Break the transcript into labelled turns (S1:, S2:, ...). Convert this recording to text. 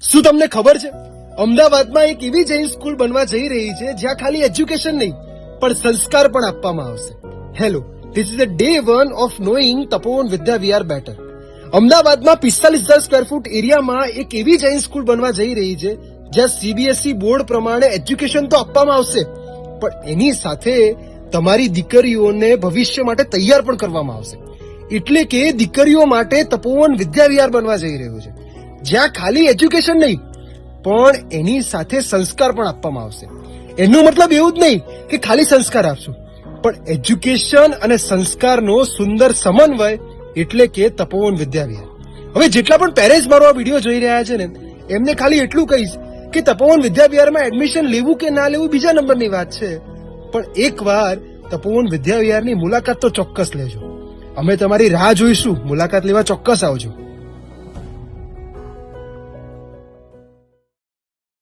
S1: શું તમને ખબર છે, અમદાવાદમાં એક એવી જૈન સ્કૂલ બનવા જઈ રહી છે જ્યાં ખાલી એજ્યુકેશન નહીં પણ સંસ્કાર પણ આપવામાં આવશે. Hello, this is the day 1 of knowing Tapovan Vidya we are better. અમદાવાદમાં 45,000 સ્ક્વેર ફૂટ એરિયામાં એક એવી જૈન સ્કૂલ બનવા જઈ રહી છે જ્યાં સીબીએસઈ બોર્ડ પ્રમાણે એજ્યુકેશન તો આપવામાં આવશે, પણ એની સાથે તમારી દીકરીઓને ભવિષ્ય માટે તૈયાર પણ કરવામાં આવશે. એટલે કે દીકરીઓ માટે તપોવન વિદ્યા વિહાર બનવા જઈ રહ્યું છે જ્યાં ખાલી એજ્યુકેશન નહીં પણ એની સાથે સંસ્કાર પણ આપવામાં આવશે. એનો મતલબ એવું જ નહીં કે ખાલી સંસ્કાર આપશું, પણ એજ્યુકેશન અને સંસ્કારનો સુંદર સમન્વય એટલે કે તપોવન વિદ્યા વિહાર. હવે જેટલા પણ પેરેન્ટ્સ મારો આ વિડીયો જોઈ રહ્યા છે ને, એમને ખાલી એટલું કહીશ કે તપોવન વિદ્યા વિહારમાં એડમિશન લેવું કે ના લેવું બીજા નંબરની વાત છે, પણ એકવાર તપોવન વિદ્યા વિહારની મુલાકાત તો ચોક્કસ લેજો. અમે તમારી રાહ જોઈશું. મુલાકાત લેવા ચોક્કસ આવજો.